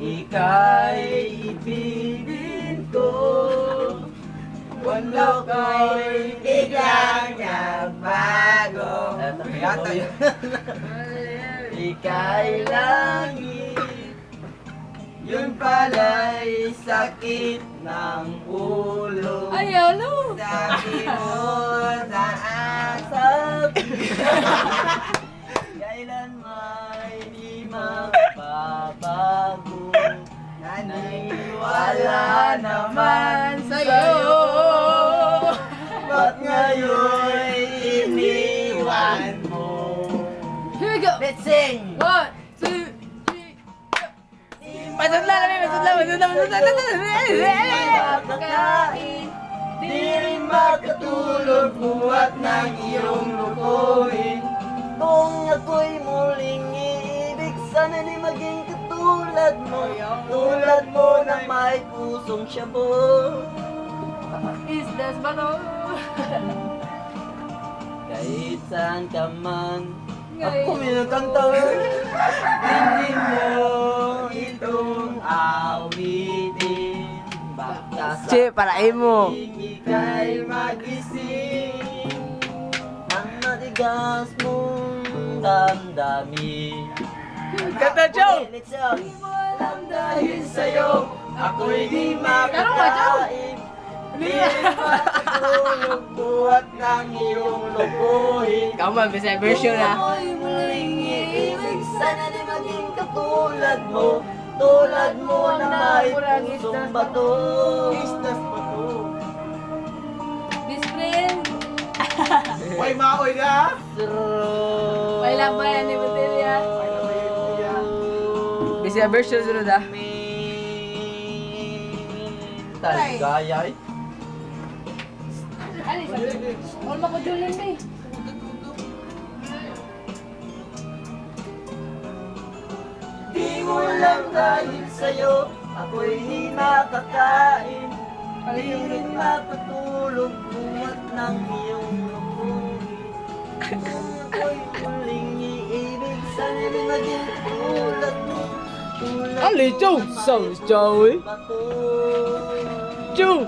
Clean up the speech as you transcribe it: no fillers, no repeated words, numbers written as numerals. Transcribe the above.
ika'y ibigin ko. Mundo ko'y biglang nagbago. Yata yun. Ika'y langit, yun pala'y sakit ng ulo. Ay, ano? Sabi mo sa asap, kailan may di magbabago. Naniwala naman sa'yo, ba't ngayon'y iniwan mo? Here we go! Let's sing! 1, 2, 3, Masudlan! Makakain, di rin makatulog, buhat ng iyong lukuhin. Kung ako'y muling iibig, sana di maging katulad mo. Tulad mo na may pusong shabu. Is this bato? Kahit saan ka man, ako minakanta. Hindi mo itong awitin. Baka sa Che, parain mo. ika'y magising. Ang matigas mong damdamin. Kanta, Joe! Let's go! Alam dahil sa'yo, ako'y di makakain. Di makatulog, buhat ng iyong lukuhin. Come on, Bisaya version ah. Ako'y muling iibig, sana di maging katulad mo. Tulad mo na may pusong bato. Istas bato. This friend! May maoy na! May labayan ni Bateria. Bisaya version sunod ah. Taligaya eh. Ano sabi? All makudulan ba eh. Di mo lang dahil sa'yo, ako'y di makakain. Di rin mapatulog, buhat ng iyong lukuhin. Kung ako'y muling iibig, sana rin maging tulad mo. Tulad Ali, Joe! Sang Joey! bato. Joe!